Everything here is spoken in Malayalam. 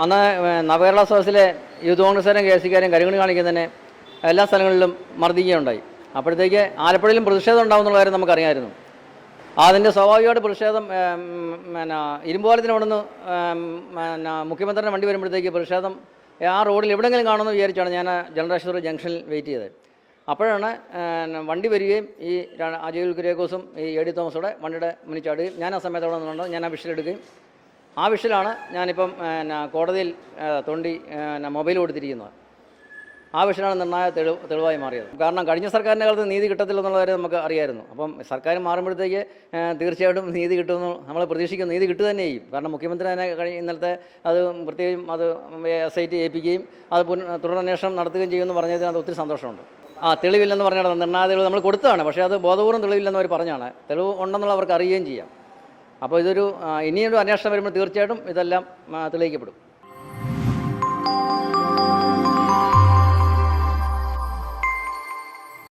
അന്ന് നവകേരള സദസ്സിലെ യൂത്ത് കോൺഗ്രസ്സുകാരും കെ സിക്കാരും കരിമണി കാണിക്കുന്നതിനെ എല്ലാ സ്ഥലങ്ങളിലും മർദ്ദിക്കുകയുണ്ടായി. അപ്പോഴത്തേക്ക് ആലപ്പുഴയിലും പ്രതിഷേധം ഉണ്ടാകുന്നുള്ള കാര്യം നമുക്കറിയാമായിരുന്നു. അതിൻ്റെ സ്വാഭാവികമായിട്ട് പ്രതിഷേധം ഇരുമ്പുപാലത്തിന് അവിടെ നിന്ന് മുഖ്യമന്ത്രിയുടെ വണ്ടി വരുമ്പോഴത്തേക്ക് പ്രതിഷേധം ആ റോഡിൽ എവിടെയെങ്കിലും കാണുമെന്ന് വിചാരിച്ചാണ് ഞാൻ ജനറൽ ആശുപത്രി ജംഗ്ഷനിൽ വെയിറ്റ് ചെയ്തത്. അപ്പോഴാണ് വണ്ടി വരികയും ഈ അജയ് കുര്യാക്കോസും ഈ എ ഡി തോമസോടെ വണ്ടിയുടെ മുന്നിൽ ചാടുകയും ഞാൻ ആ സമയത്ത് അവിടെ നിന്നുകൊണ്ട് ഞാൻ ആ വിഷയിലെടുക്കുകയും ആ വിഷയിലാണ് ഞാനിപ്പം കോടതിയിൽ തോണ്ടി മൊബൈൽ കൊടുത്തിരിക്കുന്നത്. ആ വിഷയമാണ് നിർണായക തെളിവായി മാറിയത്. കാരണം കഴിഞ്ഞ സർക്കാരിൻ്റെ കാലത്ത് നീതി കിട്ടത്തില്ലെന്നുള്ള കാര്യം നമുക്ക് അറിയായിരുന്നു. അപ്പം സർക്കാർ മാറുമ്പോഴത്തേക്ക് തീർച്ചയായിട്ടും നീതി കിട്ടുമെന്ന് നമ്മൾ പ്രതീക്ഷിക്കുന്നു. നീതി കിട്ടുക തന്നെ ചെയ്യും. കാരണം മുഖ്യമന്ത്രി തന്നെ ഇന്നലത്തെ അത് പ്രത്യേകം അത് SIT ഏൽപ്പിക്കുകയും അത് തുടരന്വേഷണം നടത്തുകയും ചെയ്യുമെന്ന് പറഞ്ഞതിന് അത് ഒത്തിരി സന്തോഷമുണ്ട്. തെളിവില്ലെന്ന് പറഞ്ഞാൽ നിർണായക തെളിവ് നമ്മൾ കൊടുത്തതാണ്. പക്ഷേ അത് ബോധപൂർവ്വം തെളിവില്ലെന്ന് അവർ പറഞ്ഞാണ്. തെളിവ് ഉണ്ടെന്നുള്ള അവർക്ക് അറിയുകയും ചെയ്യാം. അപ്പോൾ ഇതൊരു ഇനിയൊരു അന്വേഷണം വരുമ്പോൾ തീർച്ചയായിട്ടും ഇതെല്ലാം തെളിയിക്കപ്പെടും.